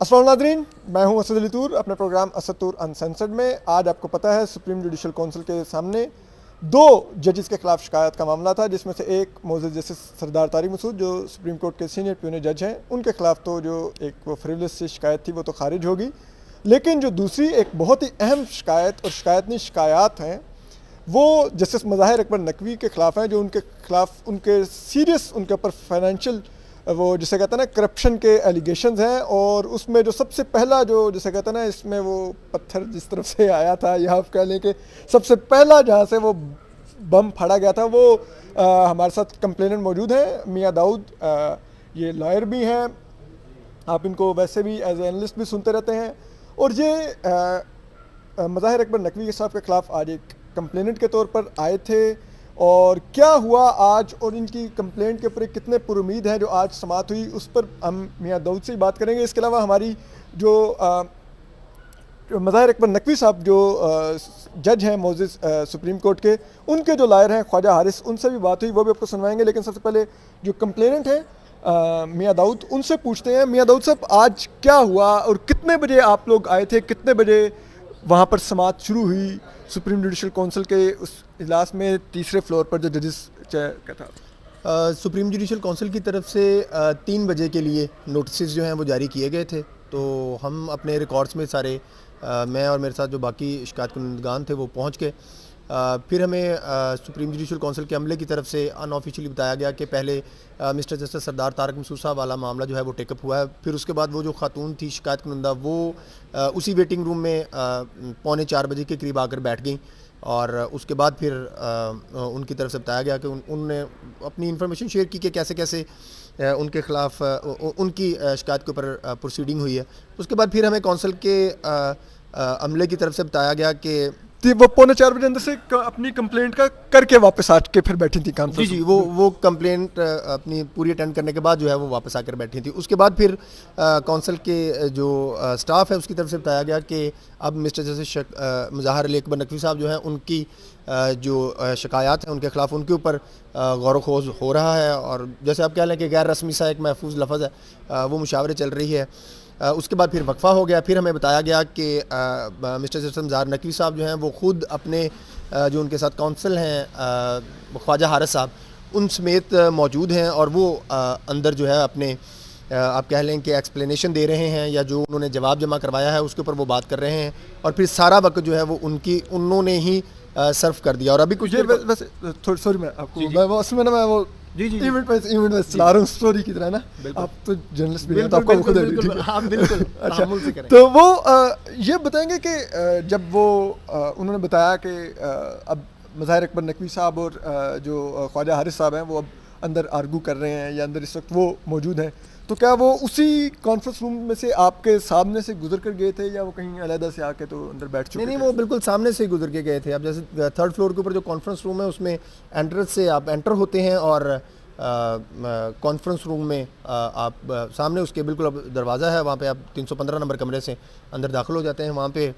अस्सलाम नाज़रीन, मैं हूं असद अली तूर अपने प्रोग्राम असद तूर अनसेंसर्ड में। आज आपको पता है सुप्रीम जुडिशल काउंसिल के सामने दो जजेस के खिलाफ शिकायत का मामला था, जिसमें से एक मोअज़्ज़ज़ जस्टिस सरदार तारिक मसूद जो सुप्रीम कोर्ट के सीनियर प्यून जज हैं, उनके खिलाफ तो जो एक वो फ्रिवलेस सी शिकायत थी वो तो खारिज होगी। लेकिन जो दूसरी एक बहुत ही अहम शिकायत और शिकायत नहीं शिकायत हैं वो जस्टिस मज़ाहिर अकबर नकवी के ख़िलाफ़ हैं, जो उनके खिलाफ उनके सीरियस उनके ऊपर फाइनेंशियल वो जिसे कहते हैं ना करप्शन के एलिगेशंस हैं। और उसमें जो सबसे पहला जो जिसे कहते हैं ना इसमें वो पत्थर जिस तरफ से आया था, या आप कह लें कि सबसे पहला जहाँ से वो बम फाड़ा गया था वो हमारे साथ कंप्लेनेंट मौजूद हैं मियाँ दाऊद। ये लॉयर भी हैं, आप इनको वैसे भी एज ए एनालिस्ट भी सुनते रहते हैं। और ये मज़ाहिर अकबर नकवी साहब के ख़िलाफ़ आज एक कंप्लेनेंट के तौर पर आए थे। और क्या हुआ आज और इनकी कंप्लेंट के ऊपर कितने पुरुमीद हैं जो आज समाअत हुई, उस पर हम मियाँ दाऊद से ही बात करेंगे। इसके अलावा हमारी जो मज़ाहिर अकबर नकवी साहब जो जज हैं मोअज़्ज़ज़ सुप्रीम कोर्ट के, उनके जो लायर हैं ख्वाजा हारिस, उनसे भी बात हुई, वो भी आपको सुनवाएंगे। लेकिन सबसे पहले जो कंप्लेनेंट हैं मियाँ दाऊद, उनसे पूछते हैं। मियाँ दाऊद साहब, आज क्या हुआ और कितने बजे आप लोग आए थे, कितने बजे वहाँ पर समाअत शुरू हुई सुप्रीम जुडिशल काउंसिल के उस इजलास में तीसरे फ्लोर पर जो जजेस चेयर का था? सुप्रीम जुडिशल काउंसिल की तरफ से 3 बजे के लिए नोटिस जो हैं वो जारी किए गए थे। तो हम अपने रिकॉर्ड्स में सारे मैं और मेरे साथ जो बाकी शिकायत कुंदगान थे वो पहुंच गए। फिर हमें सुप्रीम जुडिशल काउंसिल के अमले की तरफ से अनऑफिशियली बताया गया कि पहले मिस्टर जस्टिस सरदार तारिक मसूद साहब वाला मामला जो है वो टेकअप हुआ है। फिर उसके बाद वो जो खातून थी शिकायत कुंदा वो उसी वेटिंग रूम में 3:45 बजे के करीब आकर बैठ गई। और उसके बाद फिर उनकी तरफ से बताया गया कि उनने अपनी इन्फॉर्मेशन शेयर की कि कैसे कैसे उनके ख़िलाफ़ उनकी शिकायत के ऊपर प्रोसीडिंग हुई है। उसके बाद फिर हमें काउंसिल के अमले की तरफ से बताया गया कि वो 3:45 बजे अंदर से अपनी कंप्लेंट का करके वापस आके फिर बैठी थी कॉन्फ्रेंस। जी, वो कंप्लेंट अपनी पूरी अटेंड करने के बाद जो है वो वापस आकर बैठी थी। उसके बाद फिर काउंसिल के जो स्टाफ है उसकी तरफ से बताया गया कि अब मिस्टर जस्टिस मुज़ाहिर अली अकबर नकवी साहब जो हैं उनकी जो शिकायत हैं उनके ख़िलाफ़ उनके ऊपर गौर खोज हो रहा है। और जैसे आप कह लें कि गैर रस्मी सा एक महफूज लफ्ज़ है, वो मुशावरे चल रही है। उसके बाद फिर वक्फ़ा हो गया। फिर हमें बताया गया कि मिस्टर जस्टिस मुज़ाहिर नकवी साहब जो हैं वो ख़ुद अपने जो उनके साथ काउंसिल हैं ख्वाजा हारिस साहब, उन समेत मौजूद हैं और वो अंदर जो है अपने आप कह लें कि एक्सप्लेनेशन दे रहे हैं, या जो उन्होंने जवाब जमा करवाया है उसके ऊपर वो बात कर रहे हैं। और फिर सारा वक्त जो है वो उन्होंने ही सर्व कर दिया। और अभी कुछ वैसे सॉरी मैं आपको मैं उसमें ना मैं वो जी इवेंट में चला रहा हूँ स्टोरी की तरह ना। आप तो जर्नलिस्ट भी हैं तो आपको खुद बिल्कुल अच्छा। तो वो ये बताएंगे कि जब वो उन्होंने बताया कि अब मज़ाहिर अकबर नकवी साहब और जो ख्वाजा हारिस साहब हैं वो अब अंदर आर्गू कर रहे हैं या अंदर इस वक्त वो मौजूद हैं, तो क्या वो उसी कॉन्फ्रेंस रूम में से आपके सामने से गुजर कर गए थे या वो कहीं अलहदा से आके तो अंदर बैठ चुके? नहीं, वो बिल्कुल सामने से ही गुजर के गए थे। अब जैसे 3rd फ्लोर के ऊपर जो कॉन्फ्रेंस रूम है उसमें एंट्रेंस से आप एंटर होते हैं और कॉन्फ्रेंस रूम में आप सामने उसके बिल्कुल अब दरवाज़ा है, वहाँ पे आप 315 नंबर कमरे से अंदर दाखिल हो जाते हैं। वहाँ पे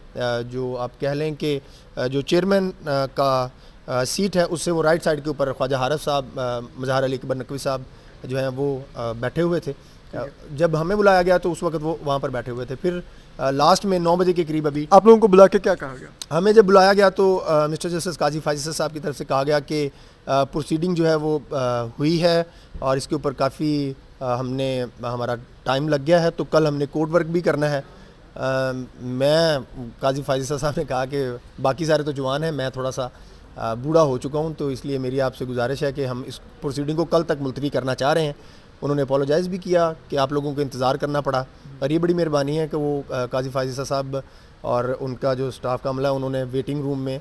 जो आप कह लें कि जो चेयरमैन का सीट है उससे वो राइट साइड के ऊपर ख्वाजा हारिस साहब मुज़ाहिर अली अकबर नकवी साहब जो हैं वो बैठे हुए थे। जब हमें बुलाया गया तो उस वक्त वो वहाँ पर बैठे हुए थे। फिर लास्ट में 9 बजे के करीब अभी आप लोगों को बुला के क्या कहा गया? हमें जब बुलाया गया तो मिस्टर जस्टिस काजी फाजिल साहब की तरफ से कहा गया कि प्रोसीडिंग जो है वो हुई है और इसके ऊपर काफ़ी हमारा टाइम लग गया है, तो कल हमने कोर्ट वर्क भी करना है। मैं काजी फाजिल साहब ने कहा कि बाकी सारे तो जवान हैं, मैं थोड़ा सा बूढ़ा हो चुका हूँ, तो इसलिए मेरी आपसे गुजारिश है कि हम इस प्रोसीडिंग को कल तक मुलतवी करना चाह रहे हैं। उन्होंने अपोलोजाइज़ भी किया कि आप लोगों को इंतज़ार करना पड़ा, और ये बड़ी मेहरबानी है कि वो काजी फाजिल साहब और उनका जो स्टाफ का अमला है उन्होंने वेटिंग रूम में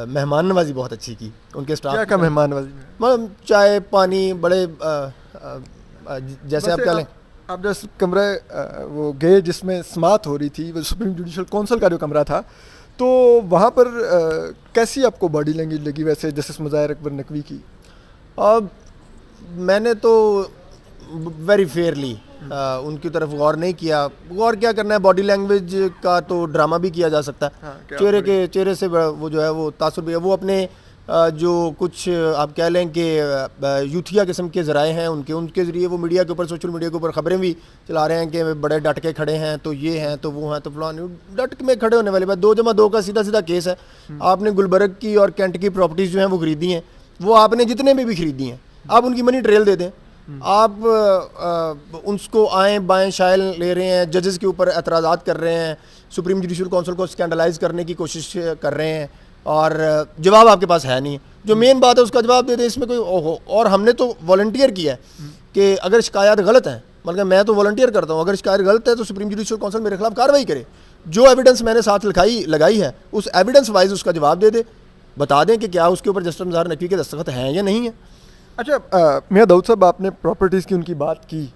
मेहमान नवाजी बहुत अच्छी की। उनके स्टाफ क्या मेहमान नवाजी? मतलब चाय पानी बड़े जैसे आप कह लें। आप जैसे कमरे वो गए जिसमें समाअत हो रही थी, वो सुप्रीम जुडिशल काउंसिल का जो कमरा था, तो वहाँ पर कैसी आपको बॉडी लैंग्वेज लगी वैसे जस्टिस मुज़ाहिर अकबर नकवी की? मैंने तो वेरी फेयरली उनकी तरफ गौर नहीं किया। गौर क्या करना है, बॉडी लैंग्वेज का तो ड्रामा भी किया जा सकता है। चेहरे से वो जो है वो तासुर भी है। वो अपने जो कुछ आप कह लें कि यूथिया किस्म के ज़राए हैं उनके ज़रिए वो मीडिया के ऊपर, सोशल मीडिया के ऊपर ख़बरें भी चला रहे हैं कि बड़े डट के खड़े हैं, तो ये हैं तो वो हैं तो फलान। डट में खड़े होने वाली बात, 2+2 का सीधा सीधा केस है। आपने गुलबर्ग की और कैंट की प्रॉपर्टीज़ जो हैं वो ख़रीदी हैं, वो आपने जितने में भी ख़रीदी हैं आप उनकी मनी ट्रेल दे दें। आप उनको आएँ बाएँ शायल ले रहे हैं, जजेस के ऊपर एतराज़ात कर रहे हैं, सुप्रीम जुडिशल काउंसिल को स्कैंडलाइज करने की कोशिश कर रहे हैं, और जवाब आपके पास है नहीं। जो मेन बात है उसका जवाब दे दें, इसमें कोई ओहो। और हमने तो वॉलंटियर किया है कि अगर शिकायत गलत है, मतलब मैं तो वॉलंटियर करता हूँ, अगर शिकायत गलत है तो सुप्रीम जुडिशल काउंसिल मेरे खिलाफ कार्रवाई करे, जो एविडेंस मैंने साथ लगाई है उस एविडेंस वाइज उसका जवाब दे दे, बता दें कि क्या उसके ऊपर जस्टिस मुज़ाहर नकवी के दस्तखत हैं या नहीं है। अच्छा मियां दाऊद साहब, आपने प्रॉपर्टीज़ की उनकी बात की।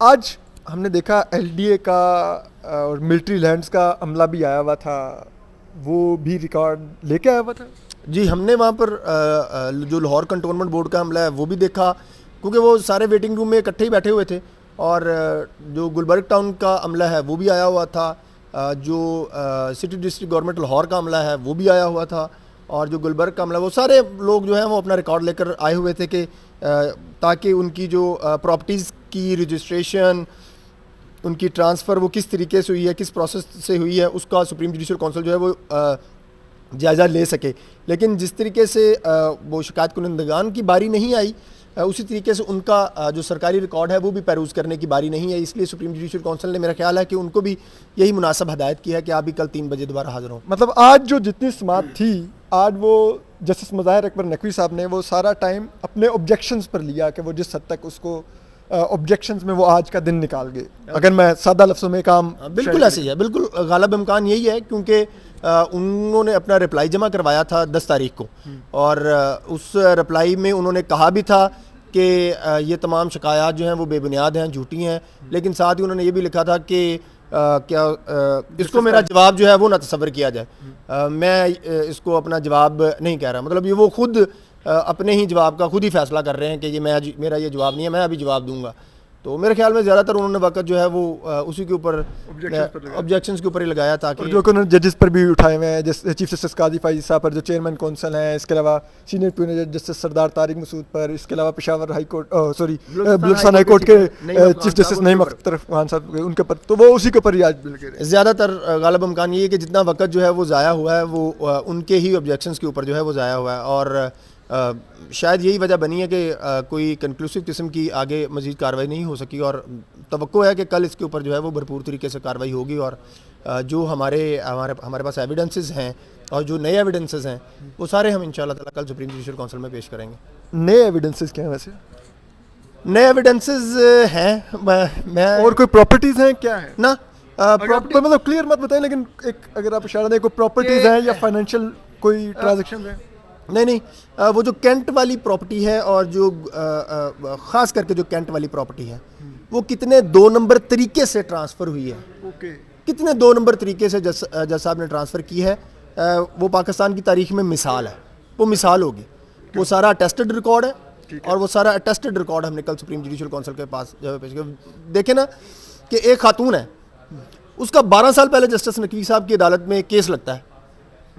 आज हमने देखा LDA का और मिलिट्री लैंड्स का अमला भी आया हुआ था, वो भी रिकॉर्ड लेके आया हुआ था। जी, हमने वहाँ पर जो लाहौर कंटोनमेंट बोर्ड का हमला है वो भी देखा, क्योंकि वो सारे वेटिंग रूम में इकट्ठे ही बैठे हुए थे। और जो गुलबर्ग टाउन का अमला है वो भी आया हुआ था, जो सिटी डिस्ट्रिक्ट गवर्नमेंट लाहौर का अमला है वो भी आया हुआ था, और जो गुलबर्ग का अमला, वो सारे लोग जो हैं वो अपना रिकॉर्ड लेकर आए हुए थे कि ताकि उनकी जो प्रॉपर्टीज़ की रजिस्ट्रेशन, उनकी ट्रांसफ़र वो किस तरीके से हुई है, किस प्रोसेस से हुई है, उसका सुप्रीम जुडिशल काउंसिल जो है वो जायज़ा ले सके। लेकिन जिस तरीके से वो शिकायत कुनिंदगान की बारी नहीं आई, उसी तरीके से उनका जो सरकारी रिकॉर्ड है वो भी पैरूज़ करने की बारी नहीं है। इसलिए सुप्रीम जुडिशल काउंसिल ने, मेरा ख्याल है कि उनको भी यही मुनासिब हदायत की है कि आप भी कल 3 बजे दोबारा हाज़िर हों। मतलब आज जो जितनी समात थी, आज वो जस्टिस मुज़ाहिर अकबर नकवी साहब ने वो सारा टाइम अपने ऑब्जेक्शंस पर लिया कि वो जिस हद तक उसको ऑब्जेक्शंस में वो आज का दिन निकाल गए। अगर मैं सादा लफ्ज़ों में काम, बिल्कुल ऐसे ही है, बिल्कुल गालिब इम्कान यही है, क्योंकि उन्होंने अपना रिप्लाई जमा करवाया था 10 तारीख को, और उस रिप्लाई में उन्होंने कहा भी था कि ये तमाम शिकायत जो हैं वो बेबुनियाद हैं, झूठी हैं, लेकिन साथ ही उन्होंने ये भी लिखा था कि इसको मेरा जवाब जो है वो ना तसव्वुर किया जाए। मैं इसको अपना जवाब नहीं कह रहा, मतलब ये वो खुद अपने ही जवाब का खुद ही फैसला कर रहे हैं कि ये मेरा ये जवाब नहीं है, मैं अभी जवाब दूंगा। तो मेरे ख्याल में ज़्यादातर उन्होंने वक्त जो है वो उसी के ऊपर ऑब्जेक्शंस के ऊपर ही लगाया, ताकि जो कि उन्होंने जजेस पर भी उठाए हुए हैं, जैसे चीफ जस्टिस काजी फाइज साहब पर, जो चेयरमैन कौंसल हैं, इसके अलावा सीनियर प्यूनर जस्टिस सरदार तारिक मसूद पर, इसके अलावा Peshawar high court Balochistan high court के चीफ जस्टिस नईम अख्तर खान साहब उनके पर, तो वो उसी के ऊपर ही आज ज़्यादातर गालिब इम्कान ये है कि जितना वक्त जो है वो ज़ाया हुआ है वो उनके ही ऑब्जेक्शंस के ऊपर जो है वो ज़ाया हुआ है। और शायद यही वजह बनी है कि कोई कंक्लूसिव किस्म की आगे मज़ीद कार्रवाई नहीं हो सकी, और तवक्को है कि कल इसके ऊपर जो है वो भरपूर तरीके से कार्रवाई होगी, और जो हमारे पास एविडेंसेस हैं और जो नए एविडेंसेस हैं वो सारे हम इंशाल्लाह ताला कल सुप्रीम जुडिशल काउंसिल में पेश करेंगे। नए एविडेंसेस क्या हैं वैसे? नए एविडेंसेस हैं, मैं और कोई प्रॉपर्टीज़ हैं क्या है ना? प्रॉपर्टी मतलब क्लियर मत बताएं, लेकिन एक अगर आप इशारा दें, कोई प्रॉपर्टीज़ हैं या फाइनेंशियल कोई ट्रांजेक्शन है? नहीं, वो जो कैंट वाली प्रॉपर्टी है, और जो ख़ास करके जो कैंट वाली प्रॉपर्टी है वो कितने 2 नंबर तरीके से ट्रांसफ़र हुई है। कितने 2 नंबर तरीके से जज साहब ने ट्रांसफ़र की है, वो पाकिस्तान की तारीख में मिसाल है, वो मिसाल होगी। वो सारा अटेस्टेड रिकॉर्ड है, और वो सारा अटेस्टेड रिकॉर्ड हमने कल सुप्रीम जुडिशल काउंसिल के पास जब पेश किया। देखें ना कि एक खातून है, उसका 12 साल पहले जस्टिस नकवी साहब की अदालत में केस लगता है,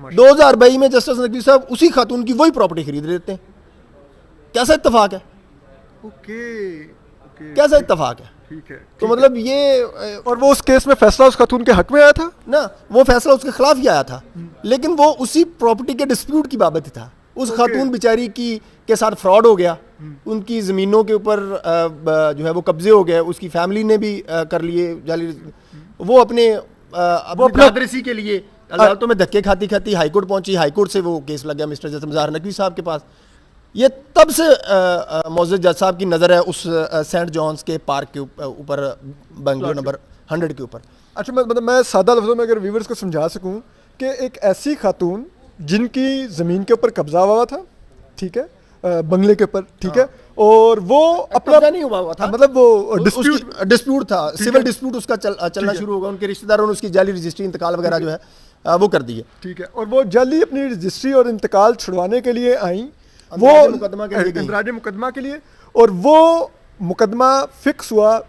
2022 में जस्टिस नकवी साहब उसी खातून की वही प्रॉपर्टी खरीद लेते हैं। कैसा इत्तेफाक है? कैसा इत्तेफाक है? ठीक है। तो मतलब ये, और वो उस केस में फैसला उस खातून के हक में आया था ना? वो फैसला उसके खिलाफ ही आया था, लेकिन वो उसी प्रॉपर्टी के डिस्प्यूट की बाबत ही था। उस खातून बेचारी के साथ फ्रॉड हो गया, उनकी ज़मीनों के ऊपर जो है वो कब्जे हो गए, उसकी फैमिली ने भी कर लिए जाली, वो अपने दादरसी के लिए अदालतों में धक्के खाती खाती हाईकोर्ट पहुंची, हाईकोर्ट से वो केस लग गया मिस्टर जस्टिस मुज़ाहिर नकवी साहब के पास। ये तब से मोअज़्ज़ज़ जज साहब की नज़र है उस सेंट जॉन्स के पार्क के ऊपर, बंगलो नंबर 100 के ऊपर। अच्छा, मतलब मैं सादा लफ्ज़ों में अगर व्यूवर्स को समझा सकूं कि एक ऐसी खातून जिनकी ज़मीन के ऊपर कब्जा हुआ था, ठीक है, बंगले के ऊपर, ठीक है, और वो अपना नहीं हुआ था, मतलब वो डिस्प्यूट था, सिविल डिस्प्यूट उसका चलना शुरू होगा, उनके रिश्तेदारों ने उसकी जाली रजिस्ट्री इंतकाल वगैरह जो है वो कर दी है, ठीक है। और वो जाली अपनी रजिस्ट्री और इंतकाल छुड़वाने के लिए आई, वो इंफरादी मुकदमा के लिए, और वो मुकदमा फिक्स हुआ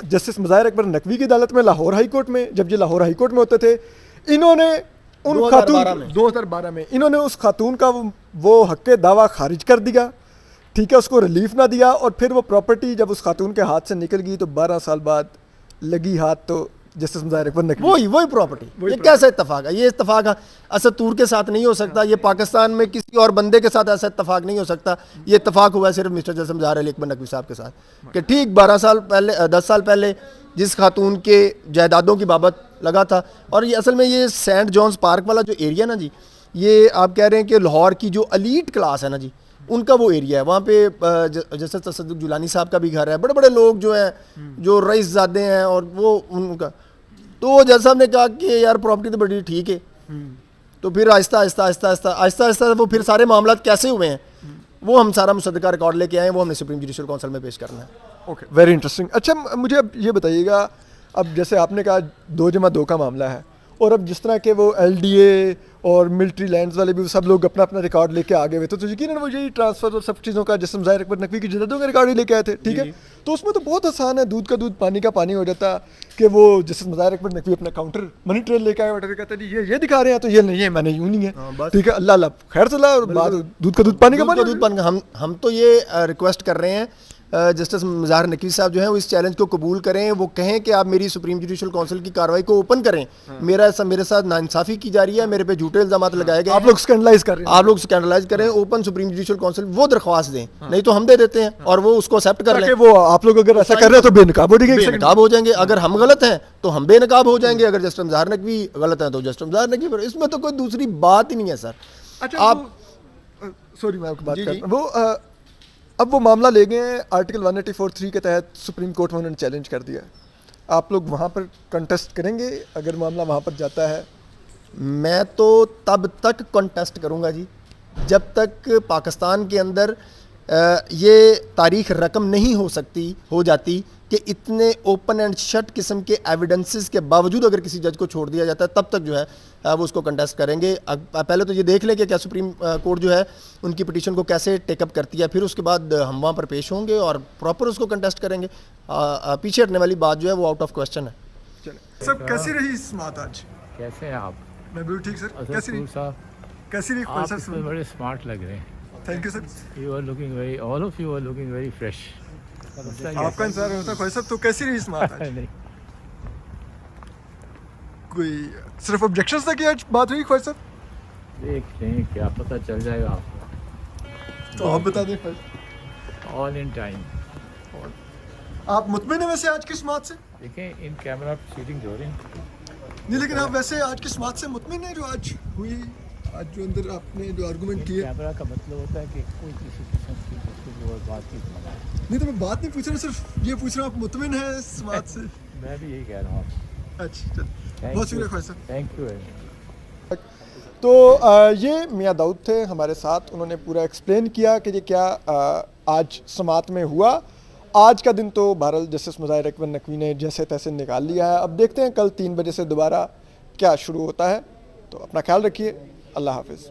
जस्टिस मुज़ाहिर अकबर नकवी की अदालत में लाहौर हाई कोर्ट में। जब ये लाहौर हाई कोर्ट में होते थे, इन्होंने उन 2012 खातून में। 2012 में इन्होंने उस खातून का वो हक के दावा खारिज कर दिया, ठीक है, उसको रिलीफ ना दिया, और फिर वो प्रॉपर्टी जब उस खातून के हाथ से निकल गई तो 12 साल बाद लगी हाथ तो जस्टिस मुजाहिर अकबर नकवी। वही प्रॉपर्टी, ये कैसा इत्तेफाक है? ये इत्तेफाक असद तूर के साथ नहीं हो सकता, ये पाकिस्तान में किसी और बंदे के साथ ऐसा इत्तेफाक नहीं हो सकता। ये इत्तेफाक हुआ है सिर्फ मिस्टर जस्टिस मुजाहिर अली अकबर नकवी साहब के साथ कि ठीक 12 साल पहले 10 साल पहले जिस खातून के जायदादों की बाबत लगा था, और ये असल में ये सेंट जॉन्स पार्क वाला जो एरिया ना जी, ये आप कह रहे हैं कि लाहौर की जो अलीट क्लास है ना जी, उनका वो एरिया है। वहाँ पे जैसे तसद्दुक जुलानी साहब का भी घर है, बड़े बड़े लोग जो हैं जो रईसज़ादे हैं, और वो उनका तो जज साहब ने कहा कि यार प्रॉपर्टी तो बड़ी ठीक है। तो फिर आहिस्ता आहिस्ता वो फिर सारे मामला कैसे हुए हैं वो हम सारा मुसद्दका रिकॉर्ड लेके आए हैं, वो हमने सुप्रीम जुडिशल काउंसिल में पेश करना है। Okay, very interesting. अच्छा, मुझे अब ये बताइएगा, अब जैसे आपने कहा 2+2 का मामला है, और अब जिस तरह के वो LDA और मिलिट्री लैंड्स वाले भी सब लोग अपना अपना रिकॉर्ड लेके आगे हुए थे, तो यकीनन वो यही ट्रांसफर और सब चीज़ों का जस्टिस मुजाहिर अकबर नकवी की जदों का रिकॉर्ड ही लेके आए थे, ठीक है। तो उसमें तो बहुत आसान है, दूध का दूध पानी का पानी हो जाता कि वो जस्टिस मुजाहिर अकबर नकवी अपना काउंटर मनी ट्रेल लेके आए, ऑर्डर कहते हैं ये दिखा रहे हैं, तो ये नहीं है, मैंने यूँ नहीं है, ठीक है, अल्लाह अल्लाह खैर चला, और बाद दूध का दूध पानी का पानी। हम तो ये रिक्वेस्ट कर रहे हैं जस्टिस मुजाहिर नकवी साहब जो है वो इस चैलेंज को कबूल करें, वो कहें कि आप मेरी सुप्रीम जुडिशल काउंसिल की कार्रवाई को ओपन करें। मेरे साथ नाइंसाफ़ी की जा रही है, मेरे पे झूठे इल्जाम लगाए गए, आप लोग स्कैंडलाइज कर रहे हैं, आप लोग स्कैंडलाइज करें, ओपन सुप्रीम जुडिशल काउंसिल वो दरख्वास्त दें, नहीं तो हम दे देते हैं और वो उसको एक्सेप्ट कर लें। वो आप लोग अगर ऐसा कर रहे हो तो बेनकाब हो जाएंगे, अगर हम गलत हैं तो हम बेनकाब हो जाएंगे, अगर जस्टिस मुजाहिर नकवी गलत हैं तो जस्टिस मुजाहिर नकवी पर, इसमें तो कोई दूसरी बात ही नहीं है सर। अच्छा, आप सॉरी मैं आपको बात कर रहा हूं, वो अब वो मामला ले गए हैं आर्टिकल 184(3) के तहत सुप्रीम कोर्ट में उन्होंने चैलेंज कर दिया है। आप लोग वहाँ पर कंटेस्ट करेंगे अगर मामला वहाँ पर जाता है? मैं तो तब तक कंटेस्ट करूँगा जी जब तक पाकिस्तान के अंदर ये तारीख रकम नहीं हो जाती कि इतने ओपन एंड शट किस्म के एविडेंसेस के बावजूद अगर किसी जज को छोड़ दिया जाता है, तब तक जो है वो उसको कंटेस्ट करेंगे। पहले तो ये देख लें कि क्या सुप्रीम कोर्ट जो है उनकी पिटीशन को कैसे टेकअप करती है, फिर उसके बाद हम वहाँ पर पेश होंगे और प्रॉपर उसको कंटेस्ट करेंगे। पीछे हटने वाली बात जो है वो आउट ऑफ क्वेश्चन है। चलिए सर, कैसी रही समात आज? कैसे हैं आप? मैं बिल्कुल ठीक सर। कैसी रही आप इसमें बड़े स्मार्ट लग रहे हैं। Thank you sir. You are looking very, all of you are looking very fresh. आपका इंतजार होता है ख्वाहिश साहब, तो कैसी रही समात आज? नहीं, कोई सिर्फ ऑब्जेक्शंस तक ही आज बात हुई ख्वाहिश साहब? देख लें, क्या पता चल जाएगा आपको। तो आप बता दें ख्वाहिश। All in time. आप मुतमिन हैं वैसे आज की समात से? देखें इन कैमरा शूटिंग हो रही है नहीं, लेकिन आप वैसे आज की समात से मुतमिन हैं जो आज हुई, आज जो अंदर आपने जो आर्गूमेंट किए? कैमरा का मतलब होता है कि कोई किसी किस्म की गुफ्तगू और बातचीत ना हो। नहीं तो मैं बात नहीं पूछ रहा, सिर्फ ये पूछ रहा हूँ आप मुतमिन हैं इस बात से? मैं भी यही कह रहा हूँ आपको। अच्छा चल, बहुत शुक्रिया ख्वाहिश साहब। Thank you very much. तो ये मियाँ दाऊद थे हमारे साथ, उन्होंने पूरा एक्सप्लेन किया कि ये क्या आज समात में हुआ। आज का दिन तो बहरहाल जस्टिस मुजाहिर अकबर नकवी ने जैसे तैसे निकाल लिया है। अब देखते हैं कल 3 बजे से दोबारा क्या शुरू होता है। तो अपना ख्याल रखिए, अल्लाह हाफिज़।